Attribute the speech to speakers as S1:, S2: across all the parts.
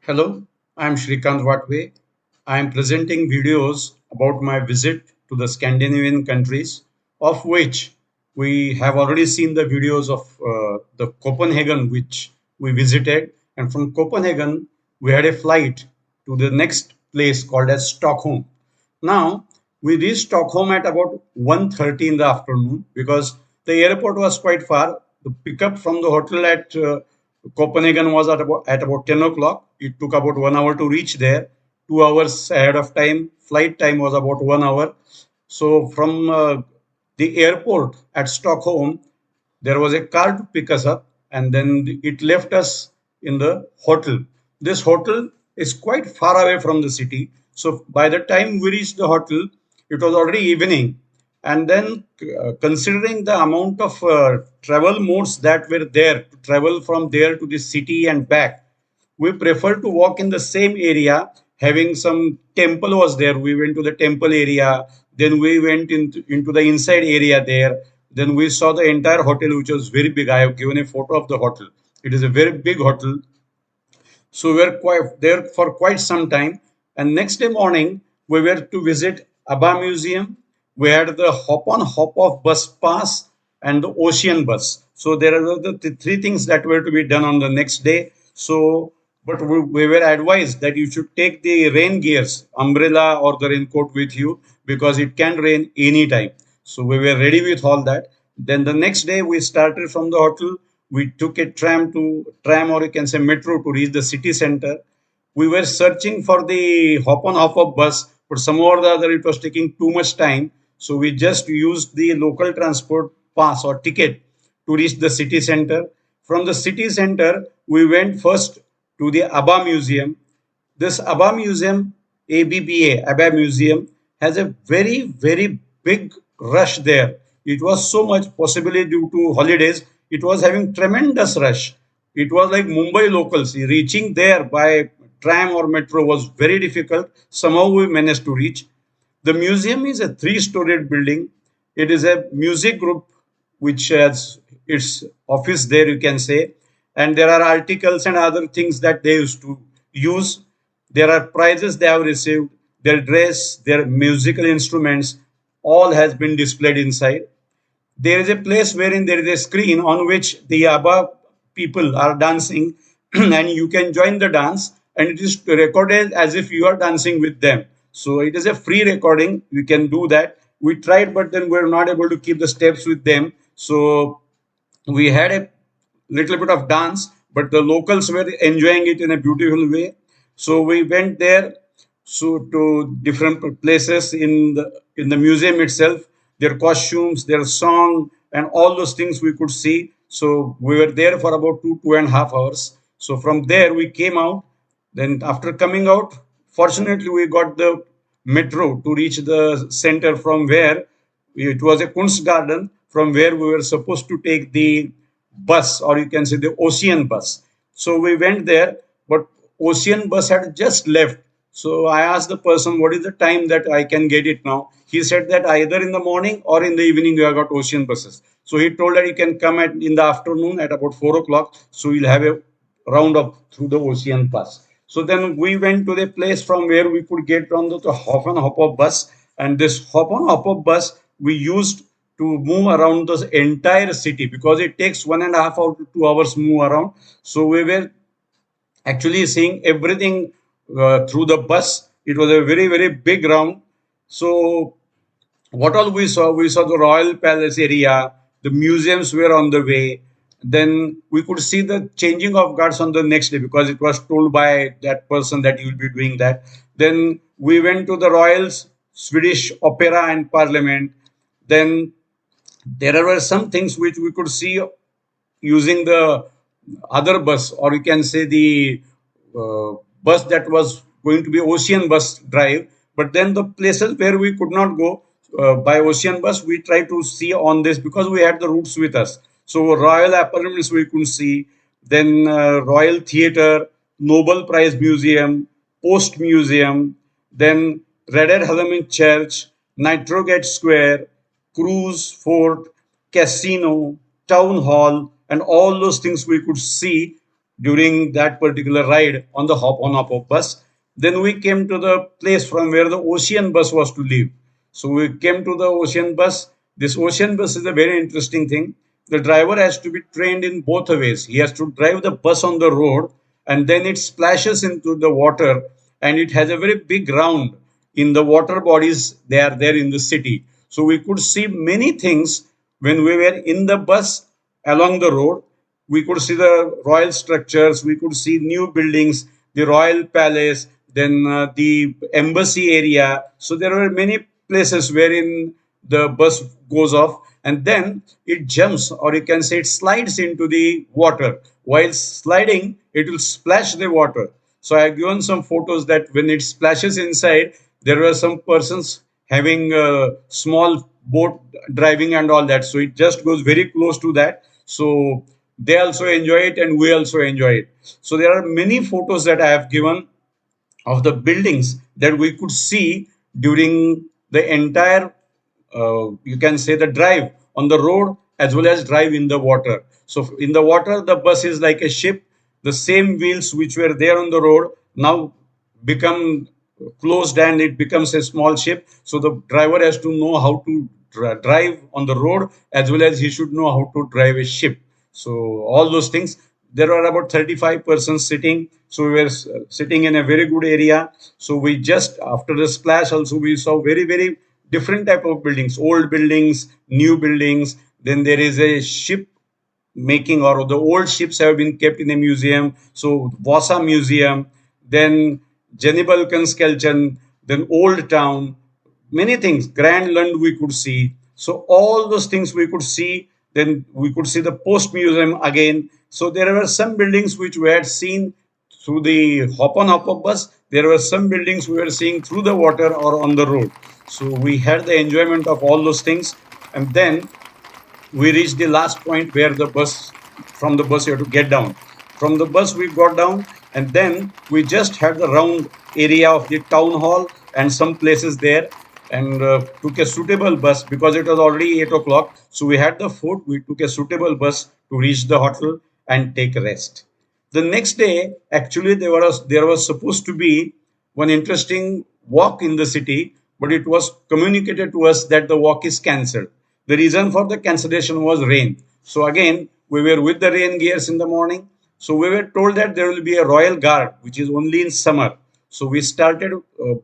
S1: Hello, I am Shrikant Watwe. I am presenting videos about my visit to the Scandinavian countries, of which we have already seen the videos of the Copenhagen, which we visited. And from Copenhagen, we had a flight to the next place called as Stockholm. Now, we reached Stockholm at about 1:30 in the afternoon because the airport was quite far. The pickup from the hotel at Copenhagen was at about 10 o'clock. It took about 1 hour to reach there, 2 hours ahead of time. Flight time was about 1 hour. So, from the airport at Stockholm, there was a car to pick us up, and then it left us in the hotel. This hotel is quite far away from the city. So by the time we reached the hotel, it was already evening. And then, considering the amount of travel modes that were there to travel from there to the city and back, we prefer to walk in the same area. Having some temple was there, we went to the temple area, then we went into the inside area there, then we saw the entire hotel, which was very big. I have given a photo of the hotel. It is a very big hotel. So we were quite there for quite some time. And next day morning, we were to visit ABBA Museum. We had the hop on hop off bus pass and the ocean bus. So there are the three things that were to be done on the next day. So, but we were advised that you should take the rain gears, umbrella or the raincoat with you because it can rain anytime. So we were ready with all that. Then the next day we started from the hotel. We took a tram, or you can say metro, to reach the city center. We were searching for the hop on hop off bus, but somehow or the other it was taking too much time. So we just used the local transport pass or ticket to reach the city center. From the city center, we went first to the ABBA Museum. This ABBA Museum, ABBA Museum, has a very, very big rush there. It was so much, possibly due to holidays, it was having tremendous rush. It was like Mumbai locals. Reaching there by tram or metro was very difficult. Somehow we managed to reach. The museum is a three-storied building. It is a music group which has its office there, you can say. And there are articles and other things that they used to use. There are prizes they have received, their dress, their musical instruments, all has been displayed inside. There is a place wherein there is a screen on which the ABBA people are dancing, and you can join the dance, and it is recorded as if you are dancing with them. So it is a free recording. You can do that. We tried, but then we were not able to keep the steps with them. So we had a little bit of dance, but the locals were enjoying it in a beautiful way. So we went there, so to different places in the museum itself, their costumes, their song, and all those things we could see. So we were there for about 2.5 hours. So from there we came out. Then after coming out, fortunately we got the metro to reach the center, from where it was a Kunstgarten, from where we were supposed to take the bus, or you can say the ocean bus. So we went there, but ocean bus had just left. So I asked the person, what is the time that I can get it now? He said that either in the morning or in the evening you have got ocean buses. So he told that you can come in the afternoon at about 4 o'clock. So you'll have a round up through the ocean bus. So then we went to the place from where we could get on the hop on hop off bus. And this hop on hop off bus we used to move around the entire city, because it takes 1.5 hours to 2 hours move around. So we were actually seeing everything through the bus. It was a very, very big round. So what all we saw the Royal Palace area, the museums were on the way. Then we could see the changing of guards on the next day, because it was told by that person that you will be doing that. Then we went to the Royal Swedish Opera and Parliament. Then there were some things which we could see using the other bus, or you can say the uh, bus that was going to be ocean bus drive. But then the places where we could not go by ocean bus, we try to see on this, because we had the routes with us. So Royal Apartments we could see, then Royal Theatre, Nobel Prize Museum, Post Museum, then Räderholmen Church, Nitrogate Square, Cruise Fort, Casino, Town Hall, and all those things we could see during that particular ride on the hop on hop of bus. Then we came to the place from where the ocean bus was to leave. So we came to the ocean bus. This ocean bus is a very interesting thing. The driver has to be trained in both ways. He has to drive the bus on the road, and then it splashes into the water, and it has a very big round in the water bodies they are there in the city. So we could see many things when we were in the bus along the road. We could see the royal structures, we could see new buildings, the royal palace, then the embassy area. So there were many places wherein the bus goes off, and then it jumps, or you can say it slides into the water. While sliding, it will splash the water. So I have given some photos that when it splashes inside, there were some persons having a small boat driving and all that. So it just goes very close to that. So they also enjoy it and we also enjoy it. So there are many photos that I have given of the buildings that we could see during the entire, you can say, the drive on the road as well as drive in the water. So in the water, the bus is like a ship. The same wheels which were there on the road now become closed and it becomes a small ship. So the driver has to know how to drive on the road as well as he should know how to drive a ship. So all those things. There were about 35 persons sitting. So we were sitting in a very good area. So we just after the splash also we saw very very different type of buildings, old buildings, new buildings. Then there is a ship making, or the old ships have been kept in a museum. So Vasa Museum, then Jennibalkanskelchen, then Old Town, many things. Grand Lund we could see. So all those things we could see. Then we could see the Post Museum again. So there were some buildings which we had seen through the hop on hop of bus. There were some buildings we were seeing through the water or on the road. So we had the enjoyment of all those things. And then we reached the last point where the bus, from the bus you have to get down. From the bus we got down, and then we just had the round area of the town hall and some places there, and took a suitable bus because it was already 8 o'clock. So we had the food, we took a suitable bus to reach the hotel and take a rest. The next day, actually, there was supposed to be one interesting walk in the city, but it was communicated to us that the walk is cancelled. The reason for the cancellation was rain. So again, we were with the rain gears in the morning. So we were told that there will be a royal guard, which is only in summer. So we started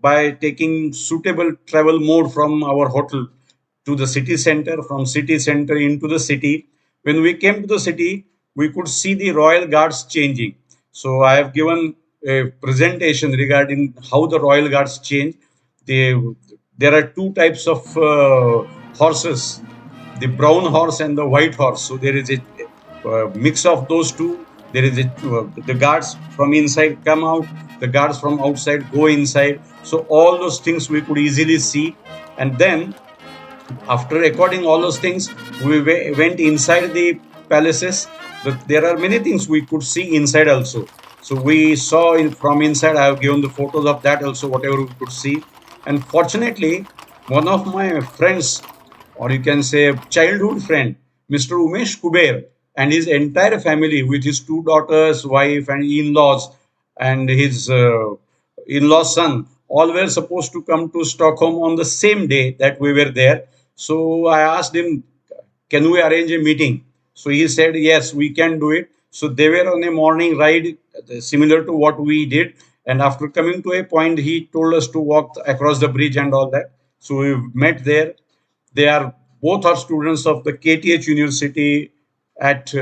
S1: by taking suitable travel mode from our hotel to the city center, from city center into the city. When we came to the city, we could see the royal guards changing. So I have given a presentation regarding how the royal guards change. They, there are two types of horses, the brown horse and the white horse. So there is a mix of those two. There is a the guards from inside come out, the guards from outside go inside. So all those things we could easily see. And then after recording all those things, we went inside the palaces. But there are many things we could see inside also. So we saw from inside. I have given the photos of that also, whatever we could see. And fortunately, one of my friends, or you can say a childhood friend, Mr. Umesh Kuber, and his entire family with his two daughters, wife, and in-laws, and his in-laws son, all were supposed to come to Stockholm on the same day that we were there. So I asked him, can we arrange a meeting? So he said, yes, we can do it. So they were on a morning ride similar to what we did. And after coming to a point, he told us to walk across the bridge and all that. So we met there. They are both are students of the KTH University at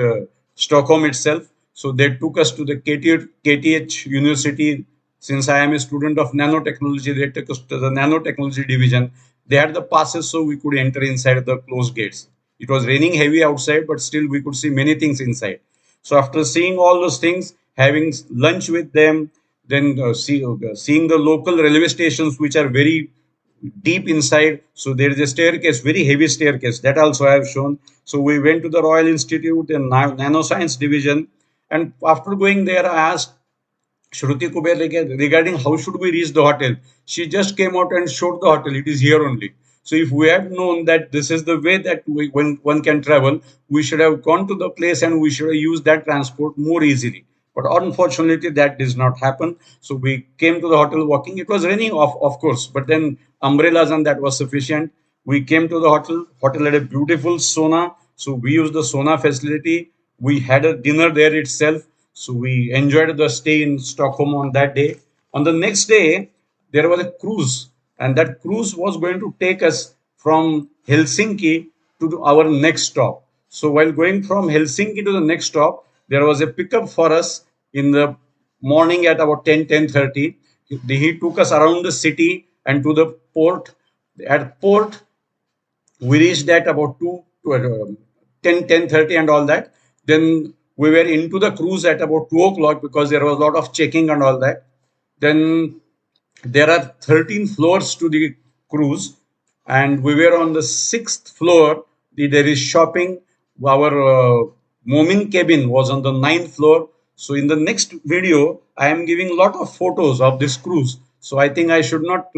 S1: Stockholm itself. So they took us to the KTH University. Since I am a student of nanotechnology, they took us to the nanotechnology division. They had the passes so we could enter inside the closed gates. It was raining heavy outside, but still we could see many things inside. So after seeing all those things, having lunch with them, then seeing the local railway stations, which are very deep inside. So there is a staircase, very heavy staircase. That also I have shown. So we went to the Royal Institute and Nanoscience Division. And after going there, I asked Shruti Kuber regarding how should we reach the hotel. She just came out and showed the hotel. It is here only. So if we had known that this is the way that when one can travel, we should have gone to the place and we should have used that transport more easily. But unfortunately, that did not happen. So we came to the hotel walking. It was raining, of course, but then umbrellas and that was sufficient. We came to the hotel. Hotel had a beautiful sauna, so we used the sauna facility. We had a dinner there itself, so we enjoyed the stay in Stockholm on that day. On the next day, there was a cruise, and that cruise was going to take us from Helsinki to our next stop. So while going from Helsinki to the next stop, there was a pickup for us in the morning at about 10:30. He took us around the city and to the port. At port, we reached at about 2 to 10:30 and all that. Then we were into the cruise at about 2 o'clock because there was a lot of checking and all that. Then there are 13 floors to the cruise, and we were on the sixth floor. There is shopping. Our Momin cabin was on the ninth floor. So in the next video, I am giving a lot of photos of this cruise. So I think I should not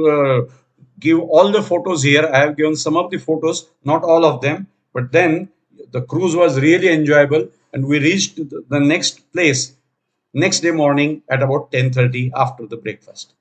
S1: give all the photos here. I have given some of the photos, not all of them. But then the cruise was really enjoyable, and we reached the next place next day morning at about 10:30 after the breakfast.